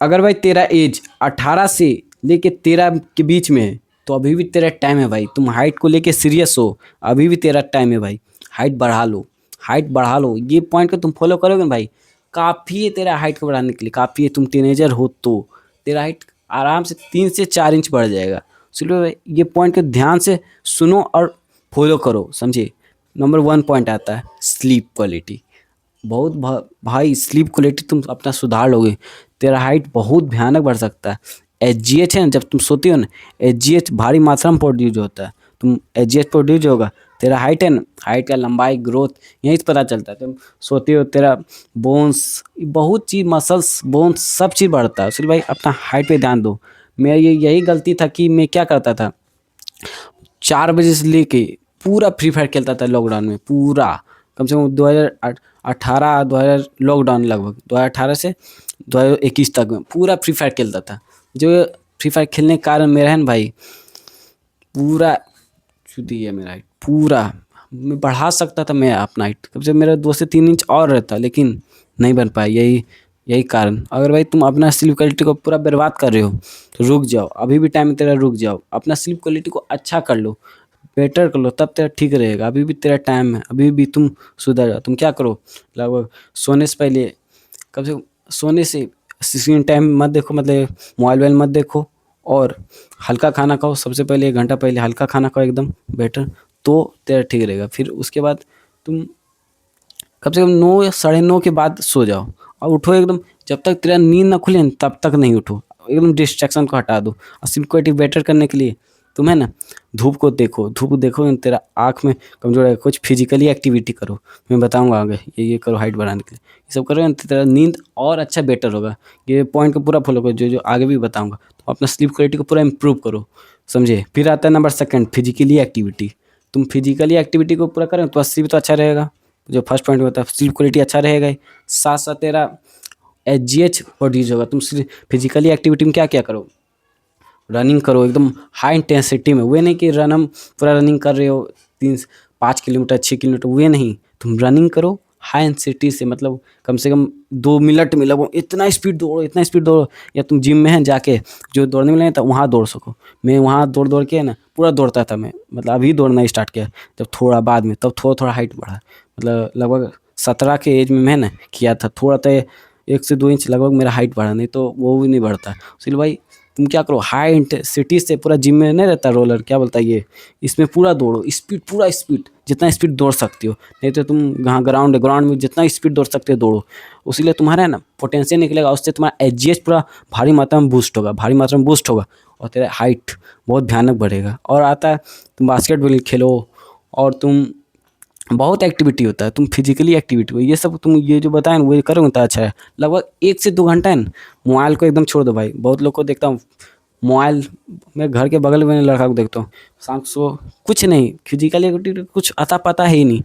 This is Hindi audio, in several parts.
अगर भाई तेरा एज 18 से लेके 13 के बीच में है तो अभी भी तेरा टाइम है भाई। तुम हाइट को लेके सीरियस हो, अभी भी तेरा टाइम है भाई। हाइट बढ़ा लो, हाइट बढ़ा लो। ये पॉइंट को तुम फॉलो करोगे ना भाई, काफ़ी है तेरा हाइट को बढ़ाने के लिए, काफ़ी है। तुम टीनेजर हो तो तेरा हाइट आराम से 3 से 4 इंच बढ़ जाएगा। इसलिए भाई ये पॉइंट को ध्यान से सुनो और फॉलो करो, समझे। नंबर 1 पॉइंट आता है स्लीप क्वालिटी। भाई स्लीप क्वालिटी तुम अपना सुधार लोगे, तेरा हाइट बहुत भयानक बढ़ सकता है। एच है ना, जब तुम सोती हो ना, एच भारी मात्रा में प्रोड्यूस होता है। तुम एच प्रोड्यूस होगा, तेरा हाइट है ना, हाइट का लंबाई ग्रोथ यहीं से पता चलता है। तुम सोती हो, तेरा बोन्स बहुत चीज़, मसल्स बोन्स सब चीज़ बढ़ता है। इसलिए भाई अपना हाइट पे ध्यान दो। मेरा यही गलती था कि मैं क्या करता था, 4 बजे से लेके पूरा फ्री फायर खेलता था लॉकडाउन में, पूरा कम से कम 2018 2000 लॉकडाउन लगभग 2018 से 2021 तक में पूरा फ्री फायर खेलता था। जो फ्री फायर खेलने के कारण मेरा है ना भाई, पूरा छुट्टी है मेरा हाइट पूरा। मैं बढ़ा सकता था मैं अपना हाइट, कम से कम मेरा 2 से 3 इंच और रहता, लेकिन नहीं बन पाया। यही यही कारण। अगर भाई तुम अपना स्लीप क्वालिटी को पूरा बर्बाद कर रहे हो तो रुक जाओ, अभी भी टाइम है तेरा, रुक जाओ। अपना स्लीप क्वालिटी को अच्छा कर लो, बेटर कर लो, तब तेरा ठीक रहेगा। अभी भी तेरा टाइम है, अभी भी तुम सुधर जाओ। तुम क्या करो, लगभग सोने से पहले, कम से कम सोने से स्क्रीन टाइम मत देखो, मतलब मोबाइल वोबाइल मत देखो। और हल्का खाना खाओ, सबसे पहले 1 घंटा पहले हल्का खाना खाओ एकदम बेटर, तो तेरा ठीक रहेगा। फिर उसके बाद तुम कम से कम 9 या 9:30 के बाद सो जाओ और उठो एकदम। जब तक तेरा नींद ना खुले न, तब तक नहीं उठो। एकदम डिस्ट्रैक्शन को हटा दो। और स्लीप क्वालिटी बेटर करने के लिए तुम्हें ना धूप को देखो, धूप देखो न, तेरा आँख में कमजोर है, कुछ फिजिकली एक्टिविटी करो। मैं बताऊंगा आगे, ये करो हाइट बढ़ाने के लिए। ये सब करोगे न तो तेरा नींद और अच्छा बेटर होगा। ये पॉइंट को पूरा फॉलो करो, जो जो आगे भी बताऊंगा। तो अपना स्लीप क्वालिटी को पूरा इम्प्रूव करो, समझे। फिर आता है नंबर 2 फिजिकली एक्टिविटी। तुम फिजिकली एक्टिविटी को पूरा करो तो स्लीप तो अच्छा रहेगा। जो फर्स्ट पॉइंट होता है स्लीप क्वालिटी अच्छा रहेगा ही, साथ साथ तेरा एच प्रोड्यूस होगा। तुम फिजिकली एक्टिविटी में क्या क्या करो, रनिंग करो एकदम हाई इंटेंसिटी में। वे नहीं कि रनम पूरा रनिंग कर रहे हो 5 किलोमीटर 6 किलोमीटर, वे नहीं। तुम रनिंग करो हाई इंटेंसिटी से, मतलब कम से कम 2 मिनट में लगो, इतना स्पीड दौड़ो, इतना स्पीड दौड़ो। या तुम जिम में है जाके जो दौड़ने मिले तो वहाँ दौड़ सको। मैं वहाँ दौड़ दौड़ के ना पूरा दौड़ता था मैं, मतलब अभी दौड़ना स्टार्ट किया जब थोड़ा बाद में, तब थोड़ा थोड़ा हाइट बढ़ा। मतलब लगभग 17 के एज में मैं ना किया था, थोड़ा तो 1 से 2 इंच लगभग मेरा हाइट बढ़ा, नहीं तो वो भी नहीं बढ़ता। इसलिए भाई तुम क्या करो, हाई इंटेंसिटी से पूरा जिम में नहीं रहता रोलर, क्या बोलता है ये, इसमें पूरा दौड़ो स्पीड, पूरा स्पीड, जितना स्पीड दौड़ सकती हो। नहीं तो तुम यहाँ ग्राउंड है, ग्राउंड में जितना स्पीड दौड़ सकते हो दौड़ो। उसीलिए तुम्हारा है ना पोटेंशियल निकलेगा, उससे तुम्हारा एच पूरा भारी मात्रा में बूस्ट होगा, भारी मात्रा में बूस्ट होगा। और तेरा हाइट बहुत भयानक बढ़ेगा। और आता है तुम बास्केटबॉल खेलो, और तुम बहुत एक्टिविटी होता है, तुम फिजिकली एक्टिविटी ये सब तुम ये जो बताए ना वो करोगे तो अच्छा है। लगभग 1 से 2 घंटा है ना मोबाइल को एकदम छोड़ दो भाई। बहुत लोग को देखता हूँ मोबाइल, मैं घर के बगल में लड़का को देखता हूँ, शाम को कुछ नहीं फिजिकली एक्टिविटी कुछ अता पता है ही नहीं।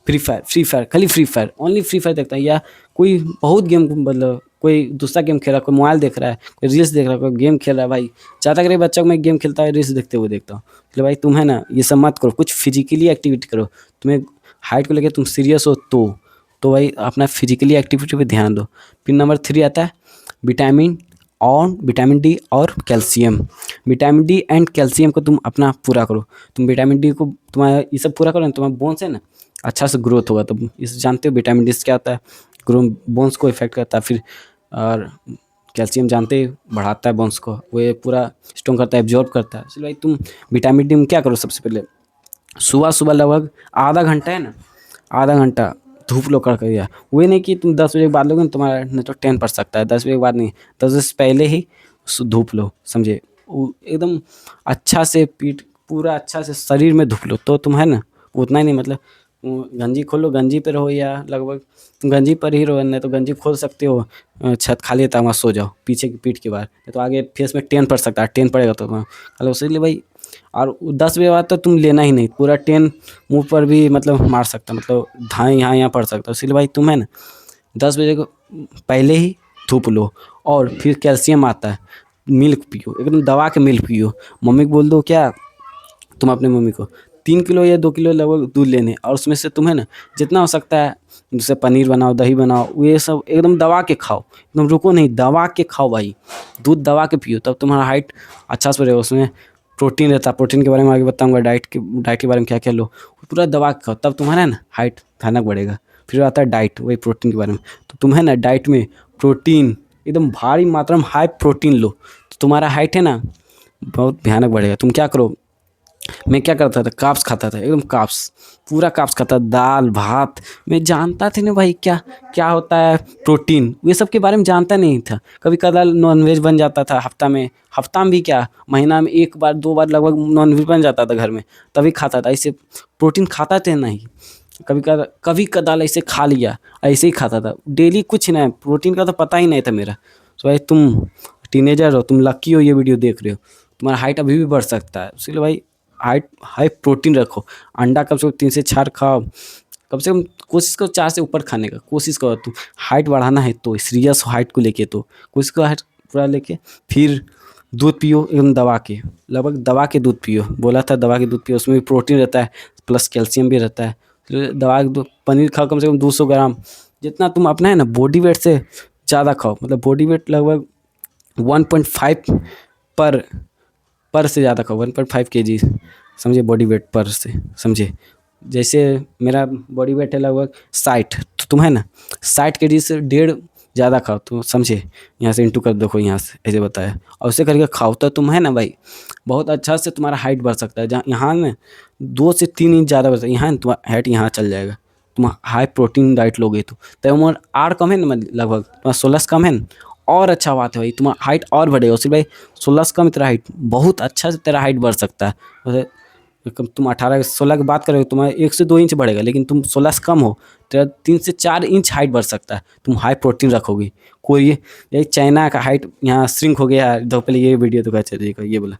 फ्री फायर खाली free fire, only free fire देखता है। या कोई बहुत गेम, मतलब कोई दूसरा गेम खेल रहा है, कोई मोबाइल देख रहा है, कोई रील्स देख रहा है, कोई गेम खेल रहा है भाई। ज़्यादा करे बच्चा को मैं गेम खेलता है रील्स देखते हुए देखता हूँ। इसलिए भाई तुम है ना ये सब मत करो, कुछ फिजिकली एक्टिविटी करो। तुम्हें हाइट को लेकर तुम सीरियस हो तो भाई अपना फिजिकली एक्टिविटी पे ध्यान दो। फिर नंबर 3 आता है विटामिन और विटामिन डी और calcium. Vitamin D and calcium को तुम अपना पूरा करो। तुम विटामिन डी को तुम्हारा ये सब पूरा करो ना, तुम्हारा बोन्स है ना अच्छा से ग्रोथ होगा। तुम इस जानते हो विटामिन डी से क्या होता है, ग्रो बोन्स को इफेक्ट करता है। फिर और कैल्शियम जानते ही बढ़ाता है बोन्स को, वो ये पूरा स्ट्रॉन्ग करता है, एब्जॉर्ब करता है। इसलिए भाई तुम विटामिन डी में क्या करो, सबसे पहले सुबह सुबह लगभग आधा घंटा है ना, आधा घंटा धूप लो कर दिया। वही नहीं कि तुम 10 बजे के बाद लोगे ना, तुम्हारा नहीं तो 10 पड़ सकता है। 10 बजे के बाद नहीं, 10 बजे से पहले ही धूप लो, समझे। एकदम अच्छा से पीठ पूरा अच्छा से शरीर में धूप लो, तो तुम है ना उतना ही नहीं, मतलब गंजी खोलो, गंजी पे रहो, या लगभग तुम गंजी पर ही रहो, नहीं तो गंजी खोल सकते हो, छत खाली है तो वहाँ सो जाओ पीछे की पीठ के बाहर, नहीं तो आगे फेस में 10 पड़ सकता है। 10 पड़ेगा तो मतलब उसीलिए भाई। और 10 बजे बाद तो तुम लेना ही नहीं, पूरा 10 मुँह पर भी मतलब मार सकता, मतलब धाएँ यहाँ पड़ सकता है। इसलिए भाई तुम है ना 10 बजे को पहले ही धूप लो। और फिर कैल्शियम आता है, मिल्क पियो, एकदम दवा के मिल्क पियो। मम्मी को बोल दो क्या, तुम अपने मम्मी को 3 किलो या 2 किलो लगभग दूध लेने, और उसमें से तुम्हें ना जितना हो सकता है जैसे पनीर बनाओ, दही बनाओ, ये सब एकदम दबा के खाओ, एकदम रुको नहीं, दबा के खाओ भाई। दूध दबा के पियो, तब तुम्हारा हाइट अच्छा से बढ़ेगा। उसमें प्रोटीन रहता है, प्रोटीन के बारे में आगे बताऊंगा, डाइट के बारे में क्या क्या लो, पूरा दबा के खाओ, तब तुम्हारा ना हाइट भयानक बढ़ेगा। फिर आता है डाइट, वही प्रोटीन के बारे में। तो तुम्हें ना डाइट में प्रोटीन एकदम भारी मात्रा में हाई प्रोटीन लो, तो तुम्हारा हाइट है ना बहुत भयानक बढ़ेगा। तुम क्या करो, मैं क्या करता था, कार्ब्स खाता था, एकदम कार्ब्स, पूरा कार्ब्स खाता, दाल भात। मैं जानता था ना भाई क्या क्या होता है प्रोटीन, ये सब के बारे में जानता नहीं था। कभी कदार नॉनवेज बन जाता था हफ्ता में भी क्या, महीना में 1 बार 2 बार लगभग नॉनवेज बन जाता था घर में, तभी खाता था। ऐसे प्रोटीन खाता था नहीं, कभी कदार ऐसे खा लिया, ऐसे ही खाता था डेली, कुछ नहीं, प्रोटीन का तो पता ही नहीं था मेरा। तो भाई तुम टीनेजर हो, तुम लकी हो ये वीडियो देख रहे हो, तुम्हारा हाइट अभी भी बढ़ सकता है। इसलिए भाई हाइट हाई प्रोटीन रखो। अंडा कम से कम 3 से 4 खाओ, कम से कम कोशिश करो 4 से ऊपर खाने का, कोशिश करो। तुम हाइट बढ़ाना है तो सीरियस हो हाइट को लेके, तो कोशिश करो हाइट पूरा लेके। फिर दूध पियो एकदम दबा के, लगभग दबा के दूध पियो, बोला था दबा के दूध पियो, उसमें भी प्रोटीन रहता है प्लस कैल्शियम भी रहता है। तो दबा के दूध, पनीर खाओ कम से कम 200 ग्राम, जितना तुम अपना है ना बॉडी वेट से ज़्यादा खाओ, मतलब बॉडी वेट लगभग 1.5 पर से ज़्यादा खाओ, 1.5 kg, समझे, बॉडी वेट पर से, समझे। जैसे मेरा बॉडी वेट है लगभग 60, तो तुम है ना 60 kg से डेढ़ ज़्यादा खाओ, तो समझे, यहाँ से इंटू कर देखो, यहाँ से ऐसे बताया, और उसे करके खाओ, तो तुम है ना भाई बहुत अच्छा से तुम्हारा हाइट बढ़ सकता है। जहाँ यहाँ में 2 से 3 इंच ज़्यादा बढ़ सकता है, यहाँ तुम्हारा हाइट यहाँ चल जाएगा, तुम हाई प्रोटीन डाइट लोगे तो उम्र आर कम है ना, लगभग तुम्हारा 16 से कम है ना, और अच्छा बात है भाई, तुम्हारा हाइट और बढ़ेगा। उससे भाई 16 से कम तेरा हाइट बहुत अच्छा से तेरा हाइट बढ़ सकता है। वैसे तुम 18 16 की बात करोगे तुम्हारा 1 से 2 इंच बढ़ेगा, लेकिन तुम 16 से कम हो, तेरा 3 से 4 इंच हाइट बढ़ सकता है, तुम हाई प्रोटीन रखोगे। कोई ये चाइना का हाइट यहाँ श्रिंक हो गया है, तो पहले ये वीडियो तो कैसे देखो, ये बोला।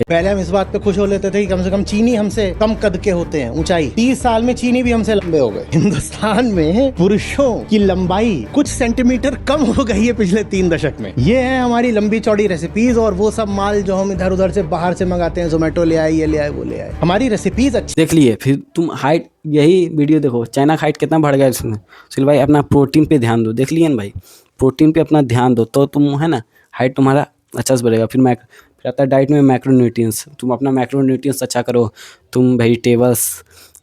पहले हम इस बात पे खुश हो लेते थे कि कम से कम चीनी हमसे कम कद के होते हैं, ऊंचाई 30 साल में चीनी भी हमसे लंबे हो गए। हिंदुस्तान में पुरुषों की लंबाई कुछ सेंटीमीटर कम हो गई है पिछले 3 दशक में। ये है हमारी लंबी चौड़ी रेसिपीज, और वो सब माल जो हम इधर उधर से बाहर से मंगाते हैं, जोमेटो ले आए, ये ले आए, वो ले आए। हमारी रेसिपीज अच्छी देख लिए, फिर तुम हाइट, यही वीडियो देखो, चाइना का हाइट कितना बढ़ गया इसमें। सुनील भाई अपना प्रोटीन पे ध्यान दो, देख लिए ना भाई, प्रोटीन पे अपना ध्यान दो, तो तुम है ना हाइट तुम्हारा अच्छा से बढ़ेगा। फिर आता है डाइट में मैक्रोन्यूट्रिएंट्स, तुम अपना मैक्रोन्यूट्रिएंट्स अच्छा करो। तुम वेजिटेबल्स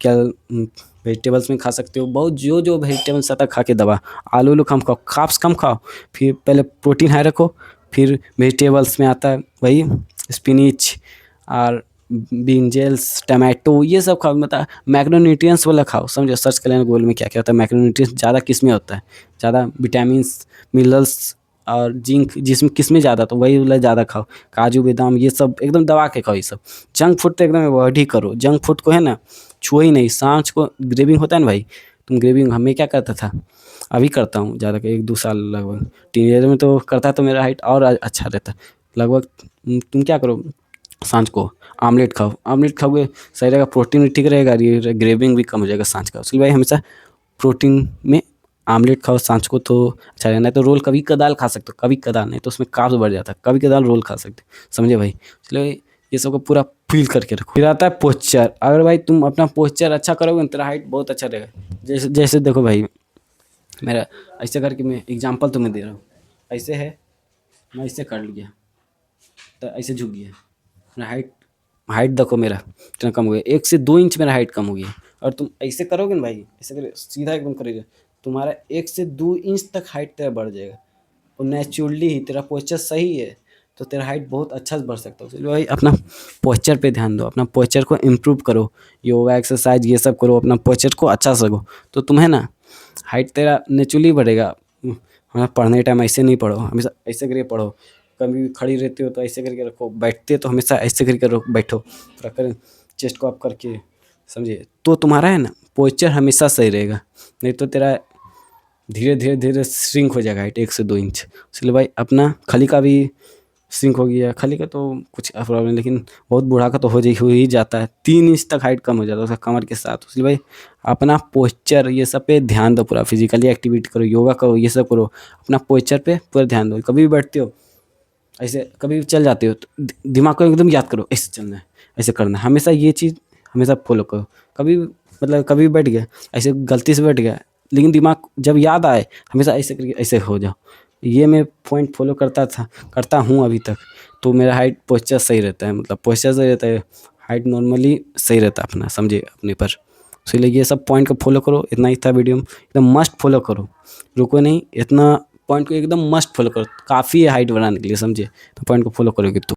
क्या वेजिटेबल्स में खा सकते हो, बहुत जो जो वेजिटेबल्स आता है खा के दबा, आलू कम खाओ, कार्ब्स कम खाओ, फिर पहले प्रोटीन हाई रखो, फिर वेजिटेबल्स में आता है वही स्पिनिच और ब्रिंजल्स, टमाटो, ये सब खाओ, मतलब मैक्रोन्यूट्रिएंट्स वाला खाओ, समझो। सर्च कर लेना गूगल में क्या क्या होता है मैक्रोन्यूट्रिएंट्स, ज़्यादा किस में होता है, ज़्यादा विटामिन्स मिनरल्स और जिंक जिसमें किस में ज़्यादा, तो वही वाला ज़्यादा खाओ। काजू बादाम ये सब एकदम दबा के खाओ, ये सब जंक फूड तो एकदम अवॉइड ही करो। जंक फूड को है ना छुओ ही नहीं। सांझ को ग्रेविंग होता है ना भाई, तुम ग्रेविंग, हमें क्या करता था, अभी करता हूँ ज़्यादा, 1 2 साल लगभग, टीनेजर में तो करता, तो मेरा हाइट और अच्छा रहता लगभग। तुम क्या करो, सांझ को आमलेट खाओ, आमलेट खाओगे सही रहेगा, प्रोटीन भी ठीक रहेगा, ये ग्रेविंग भी कम हो जाएगा सांझ का। इसलिए भाई हमेशा प्रोटीन में आमलेट खाओ सांझ को, तो अच्छा रहना है। तो रोल कभी कदाल खा सकते हो, कभी कदाल, नहीं तो उसमें कार्ब्स बढ़ जाता है, कभी कदाल रोल खा सकते हो, समझे भाई। इसलिए ये सब को पूरा फील करके रखो। फिर आता है पोस्चर, अगर भाई तुम अपना पोस्चर अच्छा करोगे ना, तेरा हाइट बहुत अच्छा रहेगा। जैसे जैसे देखो भाई, मेरा ऐसे करके मैं एग्जाम्पल तुम्हें दे रहा हूँ, ऐसे है, मैं ऐसे कर लिया, तो ऐसे झुक गया, मेरा हाइट देखो मेरा इतना कम हो गया, 1 से 2 इंच मेरा हाइट कम हो गया। और तुम ऐसे करोगे ना भाई, ऐसे करोगे सीधा एकदम करोगे, तुम्हारा 1 से 2 इंच तक हाइट तेरा बढ़ जाएगा, और नेचुरली ही तेरा पोस्चर सही है, तो तेरा हाइट बहुत अच्छा से बढ़ सकता है। इसलिए भाई अपना पोस्चर पे ध्यान दो, अपना पोस्चर को इम्प्रूव करो, योगा एक्सरसाइज ये सब करो, अपना पोस्चर को अच्छा से रखो, तो तुम्हें ना हाइट तेरा नेचुरली बढ़ेगा। हमें पढ़ने टाइम ऐसे नहीं पढ़ो, हमेशा ऐसे करके पढ़ो। कभी भी खड़ी रहते हो तो ऐसे करके रखो, बैठते हो तो हमेशा ऐसे करके बैठो, थोड़ा कर चेस्ट को अप करके, समझिए, तो तुम्हारा है ना पोस्चर हमेशा सही रहेगा। नहीं तो तेरा धीरे धीरे धीरे श्रिंक हो जाएगा हाइट 1 से 2 इंच। इसलिए भाई अपना खली का भी श्रिंक हो गया, खली का तो कुछ प्रॉब्लम नहीं, लेकिन बहुत बूढ़ा का तो हो ही जाता है, 3 इंच तक हाइट कम हो जाता है उसका कमर के साथ। इसलिए भाई अपना पोस्चर ये सब पे ध्यान दो, पूरा फिजिकली एक्टिविटी करो, योगा करो, ये सब करो, अपना पोस्चर पे पूरा ध्यान दो। कभी भी बैठते हो ऐसे, कभी भी चल जाते हो तो दिमाग को एकदम याद करो, ऐसे चलना है, ऐसे करना है, हमेशा ये चीज़ हमेशा फॉलो करो। कभी मतलब कभी बैठ गया ऐसे गलती से बैठ गया, लेकिन दिमाग जब याद आए हमेशा ऐसे करके ऐसे हो जाओ। ये मैं पॉइंट फॉलो करता हूँ अभी तक। तो मेरा हाइट पोस्चर सही रहता है, मतलब पोस्चर सही रहता है, हाइट नॉर्मली सही रहता है अपना, समझे अपने पर। इसलिए ये सब पॉइंट को फॉलो करो। इतना ही था वीडियो में, एकदम मस्ट फॉलो करो, रुको नहीं। इतना पॉइंट को एकदम मस्ट फॉलो करो, काफ़ी है हाइट बढ़ाने के लिए, समझे। तो पॉइंट को फॉलो करोगे तो